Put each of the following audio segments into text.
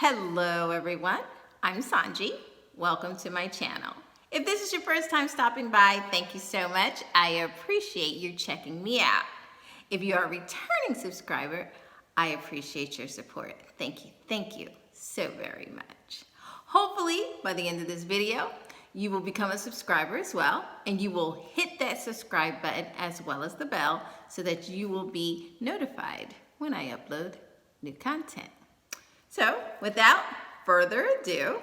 Hello everyone, I'm Sohnjee. Welcome to my channel. If this is your first time stopping by, thank you so much. I appreciate you checking me out. If you are a returning subscriber, I appreciate your support. Thank you so very much. Hopefully, by the end of this video, you will become a subscriber as well, and you will hit that subscribe button as well as the bell so that you will be notified when I upload new content. So, without further ado,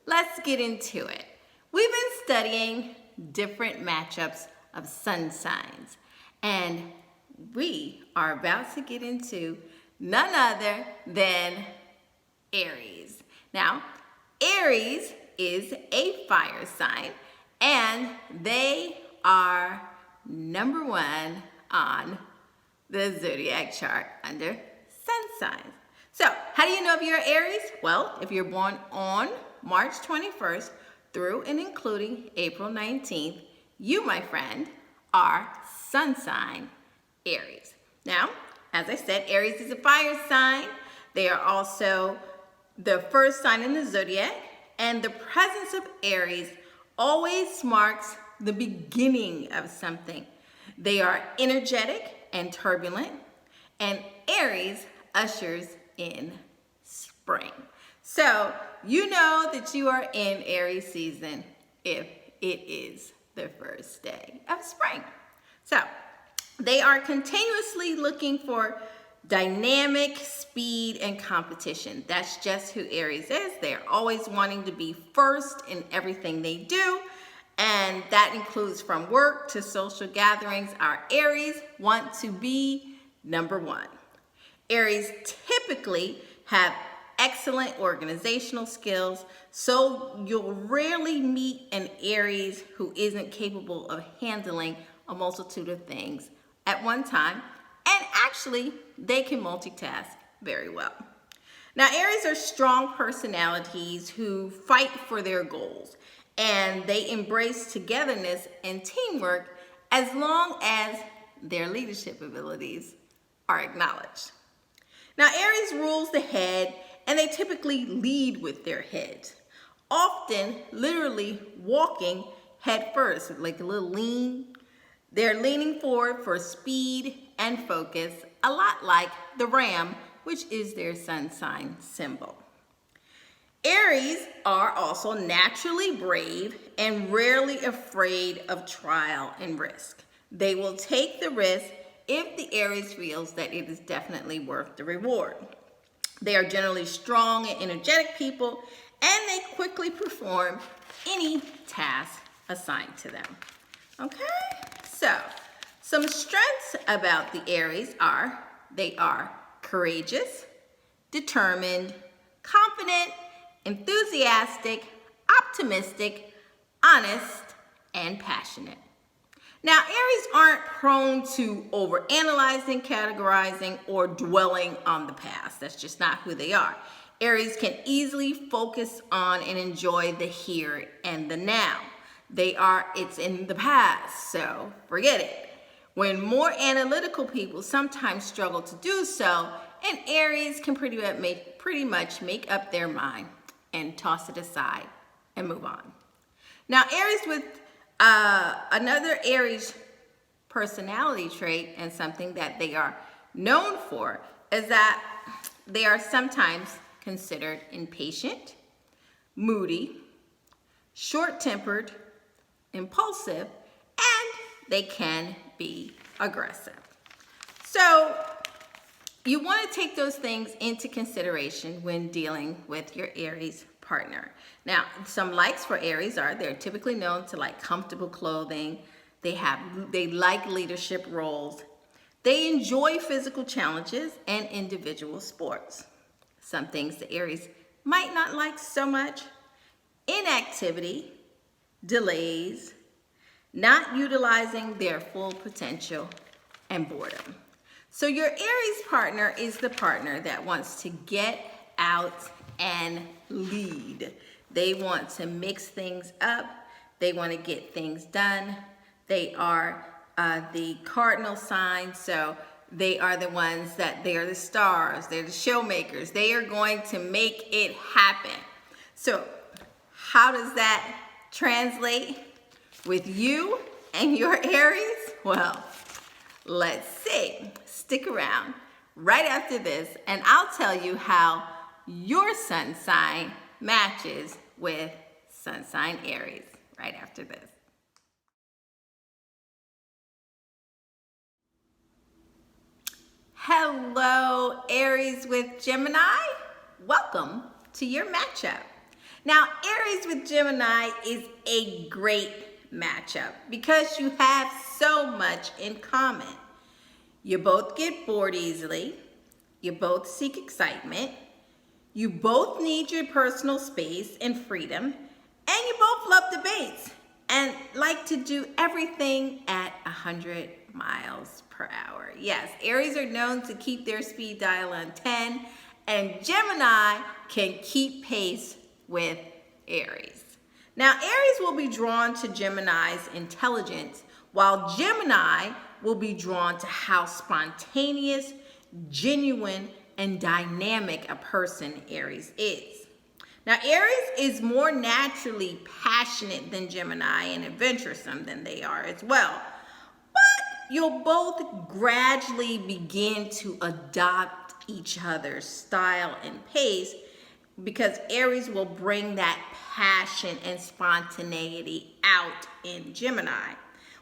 let's get into it. We've been studying different matchups of sun signs, and we are about to get into none other than Aries. Now, Aries is a fire sign, and they are number one on the zodiac chart under sun signs. So, how do you know if you're Aries? Well, if you're born on March 21st through and including April 19th, you, my friend, are sun sign Aries. Now, as I said, Aries is a fire sign. They are also the first sign in the zodiac, and the presence of Aries always marks the beginning of something. They are energetic and turbulent, and Aries ushers in spring. So you know that you are in Aries season if it is the first day of spring. So they are continuously looking for dynamic speed and competition. That's just who Aries is. They're always wanting to be first in everything they do, and that includes from work to social gatherings. Our Aries want to be number one. Aries typically have excellent organizational skills, so you'll rarely meet an Aries who isn't capable of handling a multitude of things at one time, and actually they can multitask very well. Now, Aries are strong personalities who fight for their goals, and they embrace togetherness and teamwork as long as their leadership abilities are acknowledged. Now, Aries rules the head, and they typically lead with their heads, often literally walking head first, like a little lean. They're leaning forward for speed and focus, a lot like the ram, which is their sun sign symbol. Aries are also naturally brave and rarely afraid of trial and risk. They will take the risk if the Aries feels that it is definitely worth the reward. They are generally strong and energetic people, and they quickly perform any task assigned to them. Okay, so some strengths about the Aries are they are courageous, determined, confident, enthusiastic, optimistic, honest, and passionate. Now, Aries aren't prone to overanalyzing, categorizing, or dwelling on the past. That's just not who they are. Aries can easily focus on and enjoy the here and the now. It's in the past, so forget it. When more analytical people sometimes struggle to do so, and Aries can pretty much make up their mind and toss it aside and move on. Now, Aries with another Aries personality trait, and something that they are known for, is that they are sometimes considered impatient, moody, short-tempered, impulsive, and they can be aggressive. So you want to take those things into consideration when dealing with your Aries partner. Now, some likes for Aries are they're typically known to like comfortable clothing. They like leadership roles. They enjoy physical challenges and individual sports. Some things the Aries might not like so much: inactivity, delays, not utilizing their full potential, and boredom. So your Aries partner is the partner that wants to get out and lead. They want to mix things up. They want to get things done. They are the cardinal sign, so they are the ones that they are the stars, they're the showmakers. They are going to make it happen. So how does that translate with you and your Aries? Well, let's see. Stick around right after this, and I'll tell you how your sun sign matches with sun sign Aries right after this. Hello, Aries with Gemini. Welcome to your matchup. Now, Aries with Gemini is a great matchup because you have so much in common. You both get bored easily. You both seek excitement. You both need your personal space and freedom. And you both love debates and like to do everything at 100 miles per hour. Yes, Aries are known to keep their speed dial on 10, and Gemini can keep pace with Aries. Now, Aries will be drawn to Gemini's intelligence, while Gemini will be drawn to how spontaneous, genuine, and dynamic a person Aries is. Now, Aries is more naturally passionate than Gemini and adventuresome than they are as well. But you'll both gradually begin to adopt each other's style and pace because Aries will bring that passion and spontaneity out in Gemini,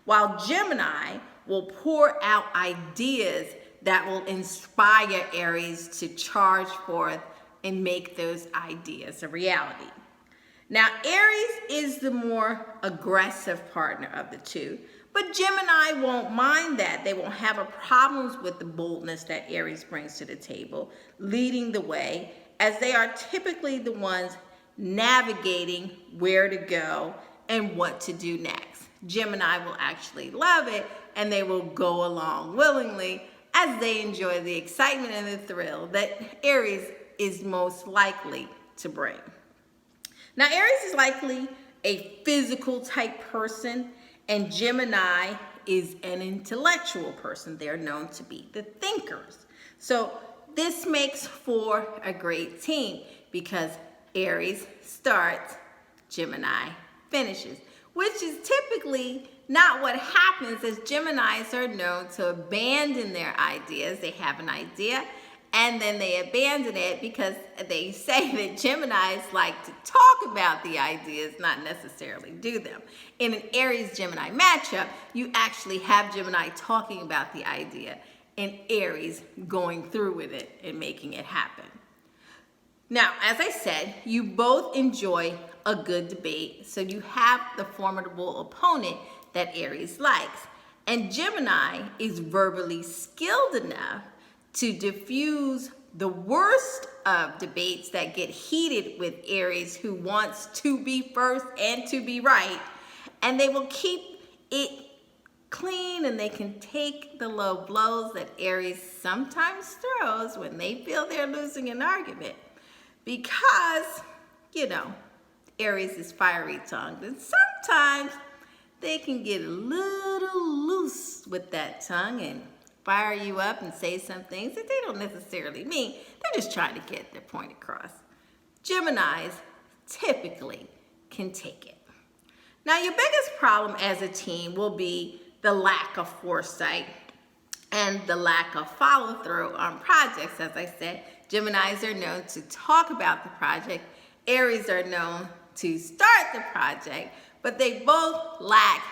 while Gemini will pour out ideas that will inspire Aries to charge forth and make those ideas a reality. Now, Aries is the more aggressive partner of the two, but Gemini won't mind that. They won't have a problems with the boldness that Aries brings to the table, leading the way, as they are typically the ones navigating where to go and what to do next. Gemini will actually love it, and they will go along willingly as they enjoy the excitement and the thrill that Aries is most likely to bring. Now, Aries is likely a physical type person, and Gemini is an intellectual person. They're known to be the thinkers. So this makes for a great team because Aries starts, Gemini finishes, which is typically not what happens, as Geminis are known to abandon their ideas. They have an idea and then they abandon it because they say that Geminis like to talk about the ideas, not necessarily do them. In an Aries-Gemini matchup, you actually have Gemini talking about the idea and Aries going through with it and making it happen. Now, as I said, you both enjoy a good debate, so you have the formidable opponent that Aries likes. And Gemini is verbally skilled enough to diffuse the worst of debates that get heated with Aries, who wants to be first and to be right. And they will keep it clean, and they can take the low blows that Aries sometimes throws when they feel they're losing an argument. Because, you know, Aries is fiery tongued, and sometimes they can get a little loose with that tongue and fire you up and say some things that they don't necessarily mean. They're just trying to get their point across. Geminis typically can take it. Now, your biggest problem as a team will be the lack of foresight and the lack of follow-through on projects. As I said, Geminis are known to talk about the project. Aries are known to start the project, but they both lack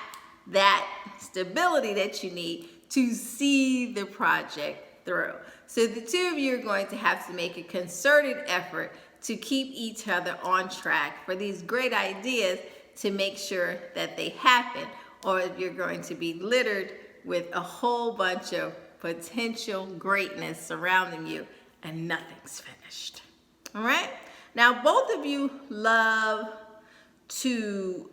that stability that you need to see the project through. So the two of you are going to have to make a concerted effort to keep each other on track for these great ideas to make sure that they happen, or you're going to be littered with a whole bunch of potential greatness surrounding you and nothing's finished. All right? Now, both of you love to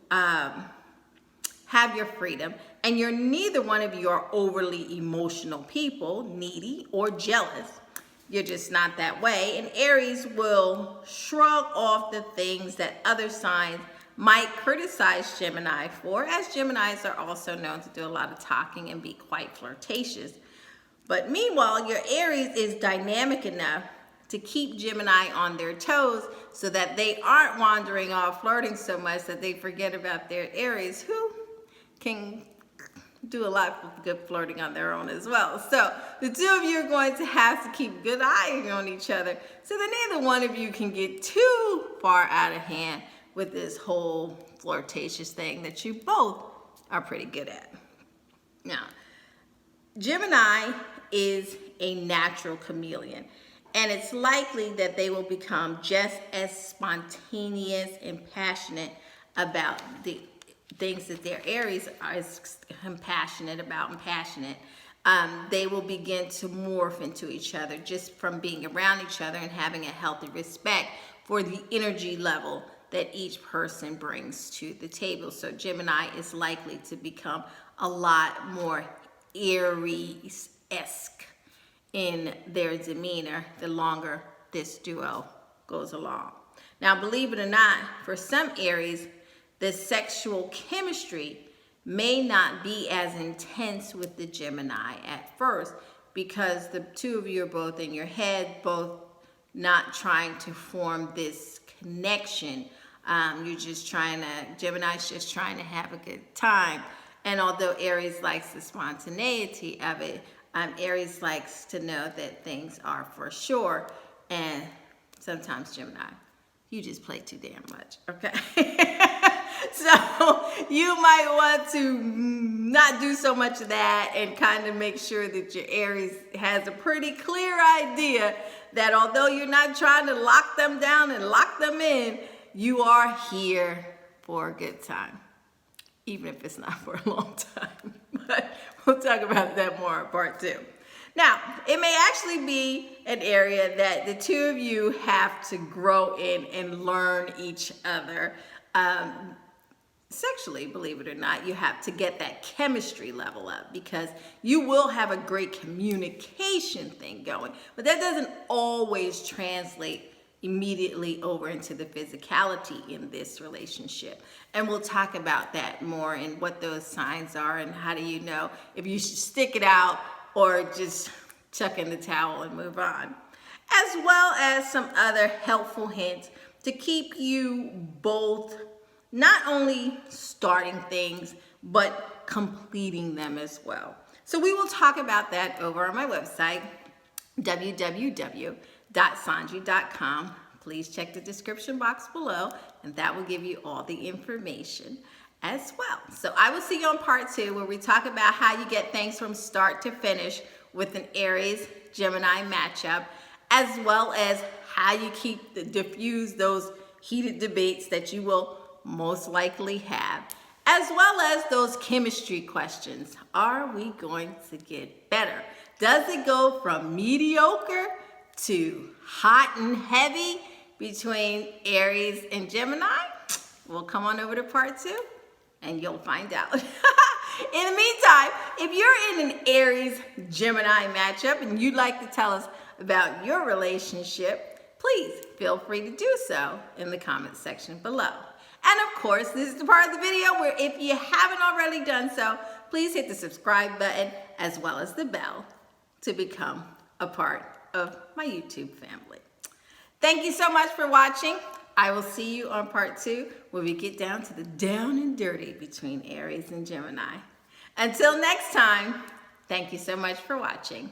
have your freedom, and neither one of you are overly emotional people, needy or jealous. You're just not that way. And Aries will shrug off the things that other signs might criticize Gemini for, as Geminis are also known to do a lot of talking and be quite flirtatious. But meanwhile, your Aries is dynamic enough to keep Gemini on their toes so that they aren't wandering off flirting so much that they forget about their Aries, who can do a lot of good flirting on their own as well. So the two of you are going to have to keep good eye on each other so that neither one of you can get too far out of hand with this whole flirtatious thing that you both are pretty good at. Now, Gemini is a natural chameleon, and it's likely that they will become just as spontaneous and passionate about the things that their Aries are passionate about and passionate. They will begin to morph into each other just from being around each other and having a healthy respect for the energy level that each person brings to the table. So Gemini is likely to become a lot more Aries-esque in their demeanor the longer this duo goes along. Now, believe it or not, for some Aries, the sexual chemistry may not be as intense with the Gemini at first because the two of you are both in your head, both not trying to form this connection. Gemini's just trying to have a good time. And although Aries likes the spontaneity of it, Aries likes to know that things are for sure. And sometimes Gemini, you just play too damn much, okay? So you might want to not do so much of that and kind of make sure that your Aries has a pretty clear idea that although you're not trying to lock them down and lock them in, you are here for a good time, even if it's not for a long time. But we'll talk about that more in part 2. Now, it may actually be an area that the two of you have to grow in and learn each other. Sexually, believe it or not, you have to get that chemistry level up because you will have a great communication thing going, but that doesn't always translate immediately over into the physicality in this relationship. And we'll talk about that more and what those signs are and how do you know if you should stick it out or just chuck in the towel and move on, as well as some other helpful hints to keep you both not only starting things, but completing them as well. So we will talk about that over on my website, www.sohnjee.com. Please check the description box below, and that will give you all the information as well. So I will see you on part 2, where we talk about how you get things from start to finish with an Aries-Gemini matchup, as well as how you diffuse those heated debates that you will most likely have, as well as those chemistry questions. Are we going to get better? Does it go from mediocre to hot and heavy between Aries and Gemini? Well, come on over to part 2 and you'll find out. In the meantime, if you're in an Aries-Gemini matchup and you'd like to tell us about your relationship, please feel free to do so in the comments section below. And of course, this is the part of the video where if you haven't already done so, please hit the subscribe button as well as the bell to become a part of my YouTube family. Thank you so much for watching. I will see you on part 2 where we get down to the down and dirty between Aries and Gemini. Until next time, thank you so much for watching.